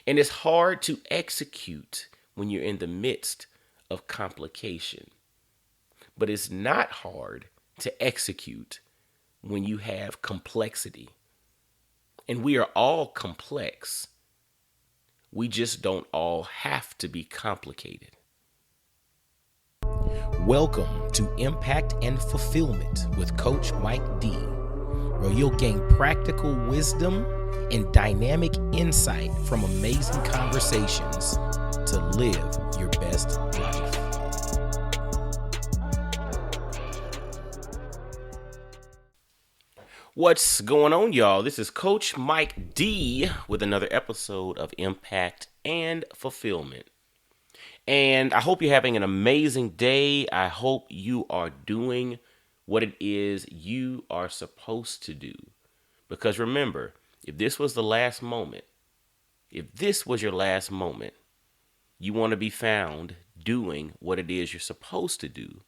And it's hard to execute when you're in the midst of complication. But it's not hard to execute when you have complexity. And we are all complex. We just don't all have to be complicated. Welcome to Impact and Fulfillment with Coach Mike D, where you'll gain practical wisdom and dynamic insight from amazing conversations to live your best life. What's going on, y'all? This is Coach Mike D with another episode of Impact and Fulfillment. And I hope you're having an amazing day. I hope you are doing what it is you are supposed to do. Because remember, if this was the last moment, if this was your last moment, you want to be found doing what it is you're supposed to do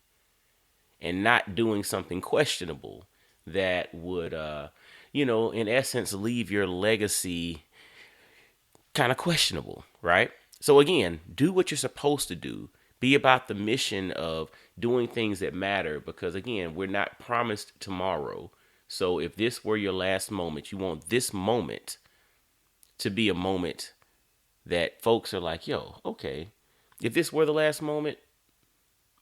and not doing something questionable that would, in essence, leave your legacy kind of questionable, right? So again, do what you're supposed to do. Be about the mission of doing things that matter because, again, we're not promised tomorrow. So if this were your last moment, you want this moment to be a moment that folks are like, yo, okay, if this were the last moment,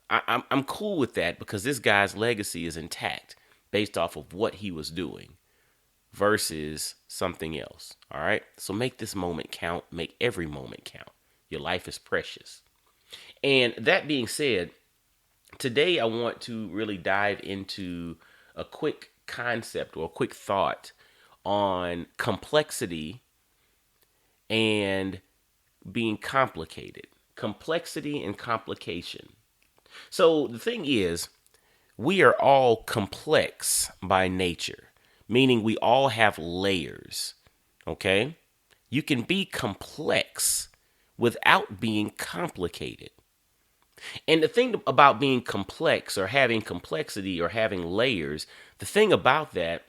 I'm cool with that because this guy's legacy is intact based off of what he was doing versus something else. All right. So make this moment count. Make every moment count. Your life is precious. And that being said, today I want to really dive into a quick concept or a quick thought on complexity and being complicated. Complexity and complication. So the thing is, we are all complex by nature, meaning we all have layers, okay? You can be complex without being complicated. And the thing about being complex or having complexity or having layers, the thing about that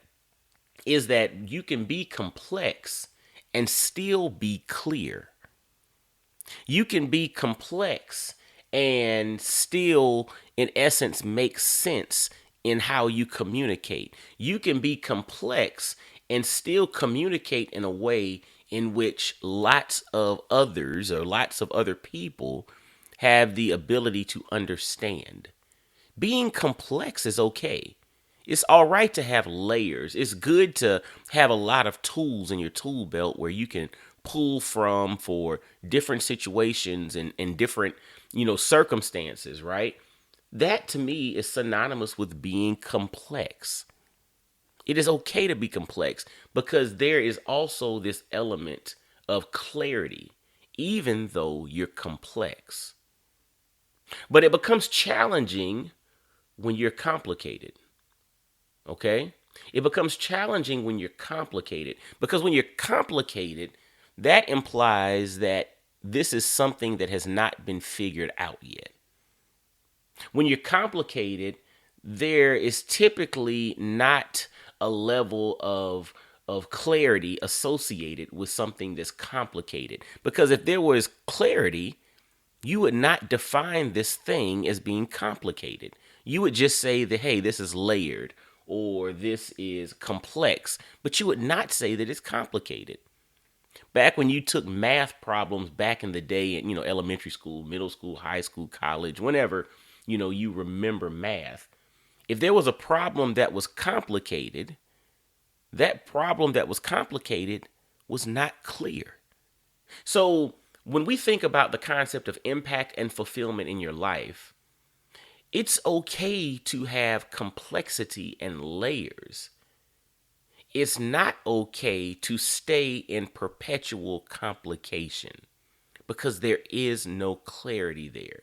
is that you can be complex and still be clear. You can be complex and still, in essence, make sense in how you communicate. You can be complex and still communicate in a way in which lots of others or lots of other people have the ability to understand. Being complex is okay. It's all right to have layers. It's good to have a lot of tools in your tool belt where you can pull from for different situations and different, circumstances, right? That to me is synonymous with being complex. It is okay to be complex because there is also this element of clarity, even though you're complex. But it becomes challenging when you're complicated. Okay? It becomes challenging when you're complicated because when you're complicated, that implies that this is something that has not been figured out yet. When you're complicated, there is typically not a level of clarity associated with something that's complicated. Because if there was clarity, you would not define this thing as being complicated. You would just say that, hey, this is layered or this is complex, but you would not say that it's complicated. Back when you took math problems back in the day in, elementary school, middle school, high school, college, whenever, you remember math, if there was a problem that was complicated, that problem that was complicated was not clear. So when we think about the concept of impact and fulfillment in your life, it's okay to have complexity and layers. It's not okay to stay in perpetual complication because there is no clarity there.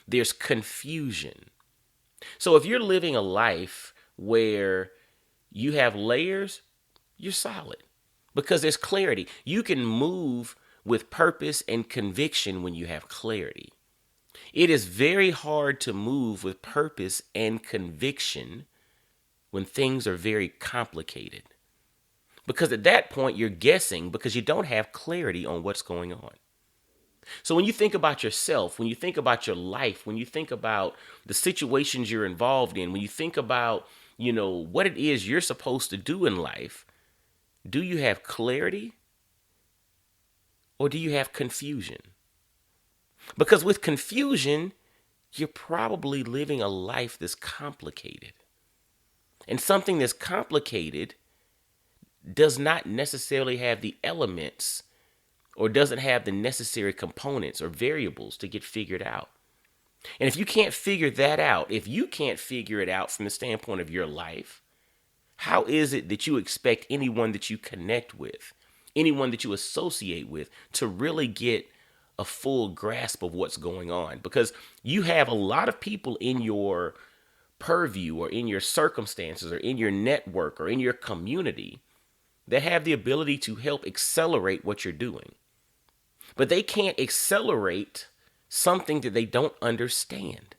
There's confusion. So if you're living a life where you have layers, you're solid because there's clarity. You can move with purpose and conviction when you have clarity. It is very hard to move with purpose and conviction when things are very complicated. Because at that point, you're guessing because you don't have clarity on what's going on. So when you think about yourself, when you think about your life, when you think about the situations you're involved in, when you think about, what it is you're supposed to do in life, do you have clarity or do you have confusion? Because with confusion, you're probably living a life that's complicated. And something that's complicated does not necessarily have the elements or doesn't have the necessary components or variables to get figured out. And if you can't figure that out, if you can't figure it out from the standpoint of your life, how is it that you expect anyone that you connect with, anyone that you associate with, to really get a full grasp of what's going on? Because you have a lot of people in your purview or in your circumstances or in your network or in your community that have the ability to help accelerate what you're doing. But they can't accelerate something that they don't understand.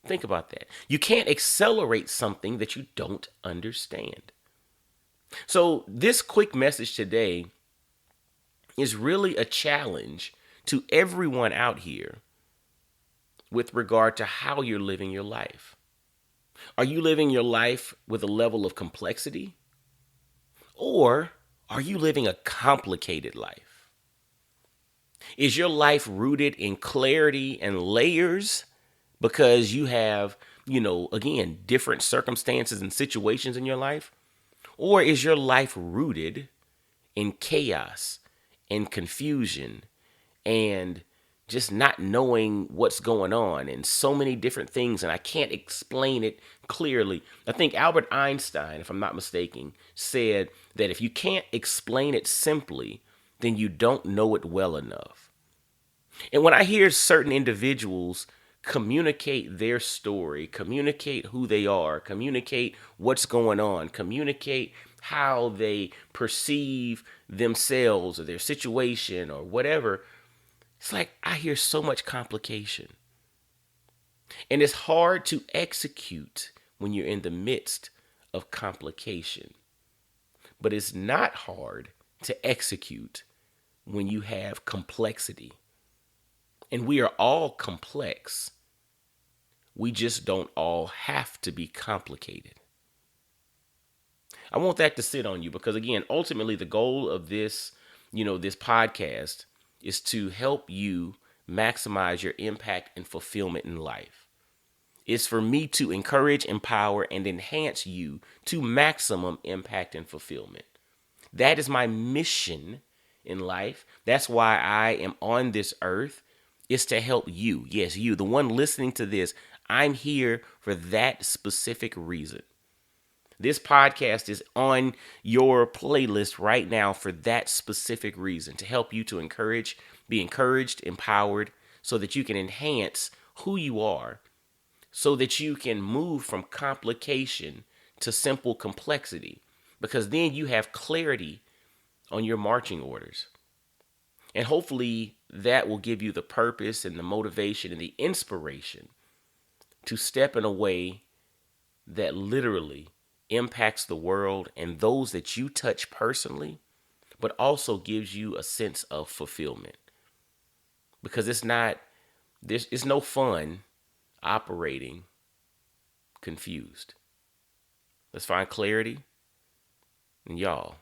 Think about that. You can't accelerate something that you don't understand. So this quick message today is really a challenge to everyone out here with regard to how you're living your life. Are you living your life with a level of complexity? Or are you living a complicated life? Is your life rooted in clarity and layers because you have, again, different circumstances and situations in your life? Or is your life rooted in chaos and confusion and just not knowing what's going on and so many different things, and I can't explain it clearly? I think Albert Einstein, if I'm not mistaken, said that if you can't explain it simply, then you don't know it well enough. And when I hear certain individuals communicate their story, communicate who they are, communicate what's going on, communicate how they perceive themselves or their situation or whatever, it's like I hear so much complication. And it's hard to execute when you're in the midst of complication. But it's not hard to execute when you have complexity. And we are all complex. We just don't all have to be complicated. I want that to sit on you because, again, ultimately the goal of this, this podcast is to help you maximize your impact and fulfillment in life. It's for me to encourage, empower, and enhance you to maximum impact and fulfillment. That is my mission in life. That's why I am on this earth, is to help you. Yes, you, the one listening to this. I'm here for that specific reason. This podcast is on your playlist right now for that specific reason, to help you to be encouraged, empowered, so that you can enhance who you are, so that you can move from complication to simple complexity, because then you have clarity on your marching orders. And hopefully that will give you the purpose and the motivation and the inspiration to step in a way that literally impacts the world and those that you touch personally, but also gives you a sense of fulfillment. Because it's no fun operating confused. Let's find clarity, and y'all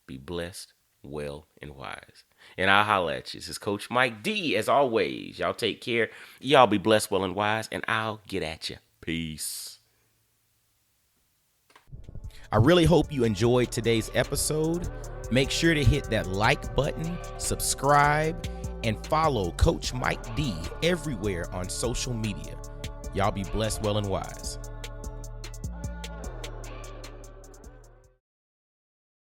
be blessed, well, and wise. And I'll holla at you. This is Coach Mike D. As always, y'all take care. Y'all be blessed, well, and wise, and I'll get at you. Peace. I really hope you enjoyed today's episode. Make sure to hit that like button, subscribe, and follow Coach Mike D everywhere on social media. Y'all be blessed, well, and wise.